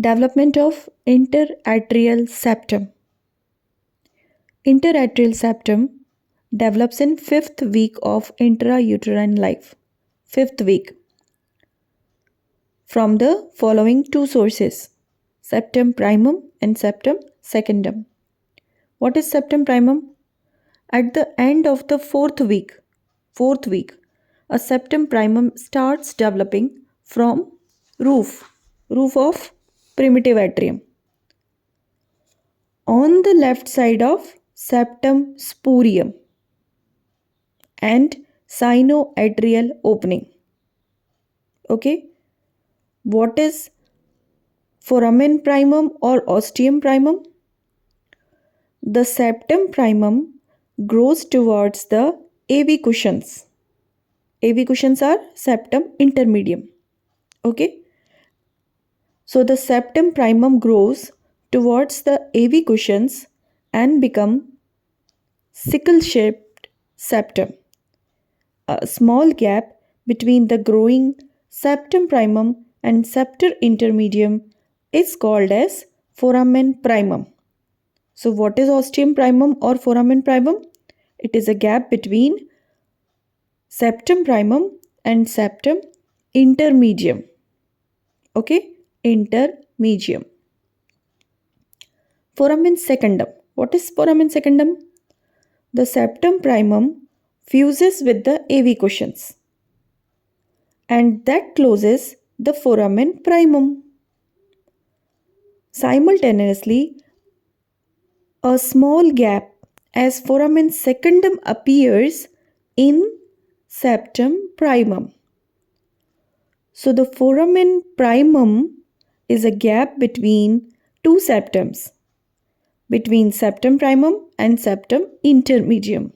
Development of interatrial septum. Interatrial septum develops in fifth week of intrauterine life. Fifth week. From the following two sources: septum primum and septum secundum. What is septum primum? At the end of the fourth week, a septum primum starts developing from roof of primitive atrium. On the left side of septum spurium and sinoatrial opening. Okay, what is foramen primum or ostium primum? The septum primum grows towards the AV cushions. AV cushions are septum intermedium. Okay, so the septum primum grows towards the AV cushions and become sickle-shaped septum. A small gap between the growing septum primum and septum intermedium is called as foramen primum. So what is ostium primum or foramen primum? It is a gap between septum primum and septum intermedium. Okay, intermedium. Foramen secundum. What is foramen secundum? The septum primum fuses with the AV cushions and that closes the foramen primum. Simultaneously, a small gap as foramen secundum appears in septum primum. So the foramen primum is a gap between two septums, between septum primum and septum intermedium.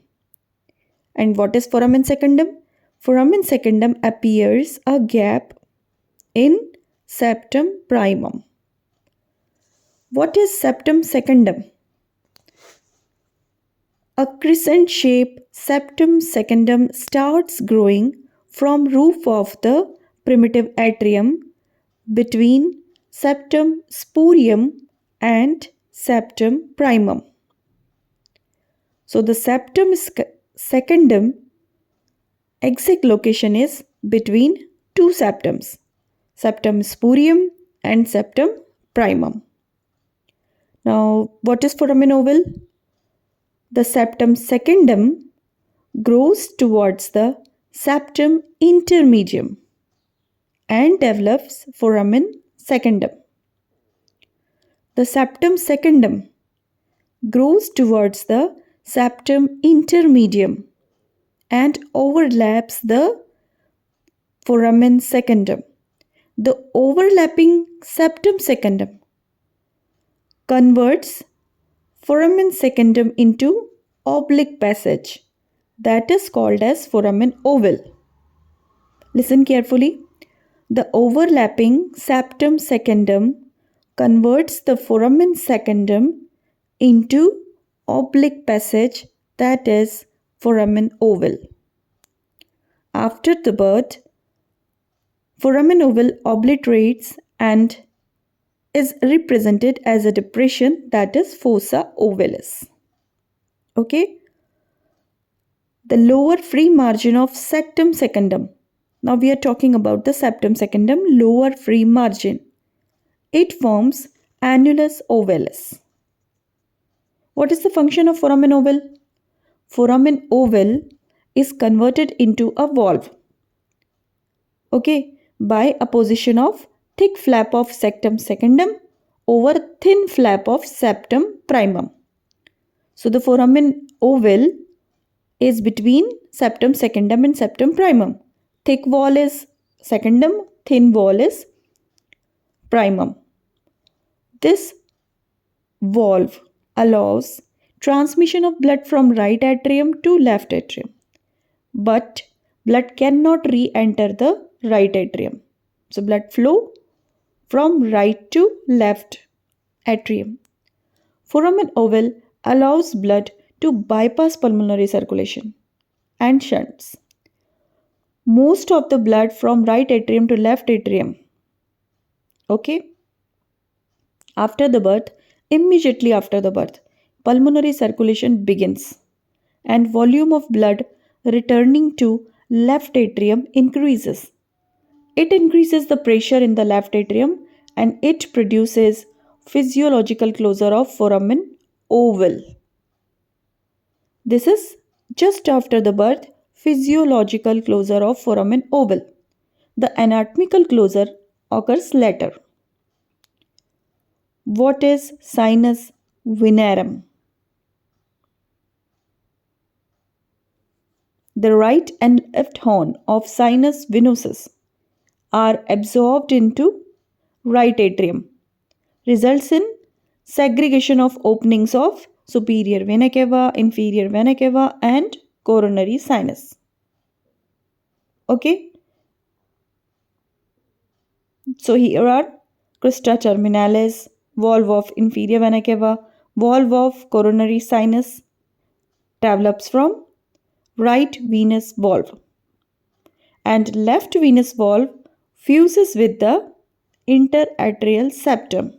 And what is foramen secundum? Foramen secundum appears a gap in septum primum. What is septum secundum? A crescent-shaped septum secundum starts growing from roof of the primitive atrium between septum spurium and septum primum. So the septum secundum exact location is between two septums, septum spurium and septum primum. Now, what is foramen ovale? The septum secundum grows towards the septum intermedium and develops foramen secundum. The septum secundum grows towards the septum intermedium and overlaps the foramen secundum. The overlapping septum secundum converts foramen secundum into oblique passage that is called as foramen ovale. Listen carefully. The overlapping septum secundum converts the foramen secundum into oblique passage that is foramen ovale. After the birth, foramen ovale obliterates and is represented as a depression that is fossa ovalis. Okay. The lower free margin of septum secundum. Now we are talking about the septum secundum lower free margin. It forms annulus ovalis. What is the function of foramen ovale? Foramen ovale is converted into a valve. Okay, by a position of thick flap of septum secundum over thin flap of septum primum. So the foramen ovale is between septum secundum and septum primum. Thick wall is secundum, thin wall is primum. This valve allows transmission of blood from right atrium to left atrium, but blood cannot re-enter the right atrium. So blood flow from right to left atrium. Foramen ovale allows blood to bypass pulmonary circulation and shunts most of the blood from right atrium to left atrium. Okay. After the birth, immediately after the birth, pulmonary circulation begins and volume of blood returning to left atrium increases. It increases the pressure in the left atrium and it produces physiological closure of foramen oval. This is just after the birth, physiological closure of foramen oval. The anatomical closure occurs later. What is sinus venerum? The right and left horn of sinus venosus are absorbed into right atrium, results in segregation of openings of superior vena cava, inferior vena cava and coronary sinus. Okay, so here are crista terminalis, valve of inferior vena cava, valve of coronary sinus develops from right venous valve and left venous valve fuses with the interatrial septum.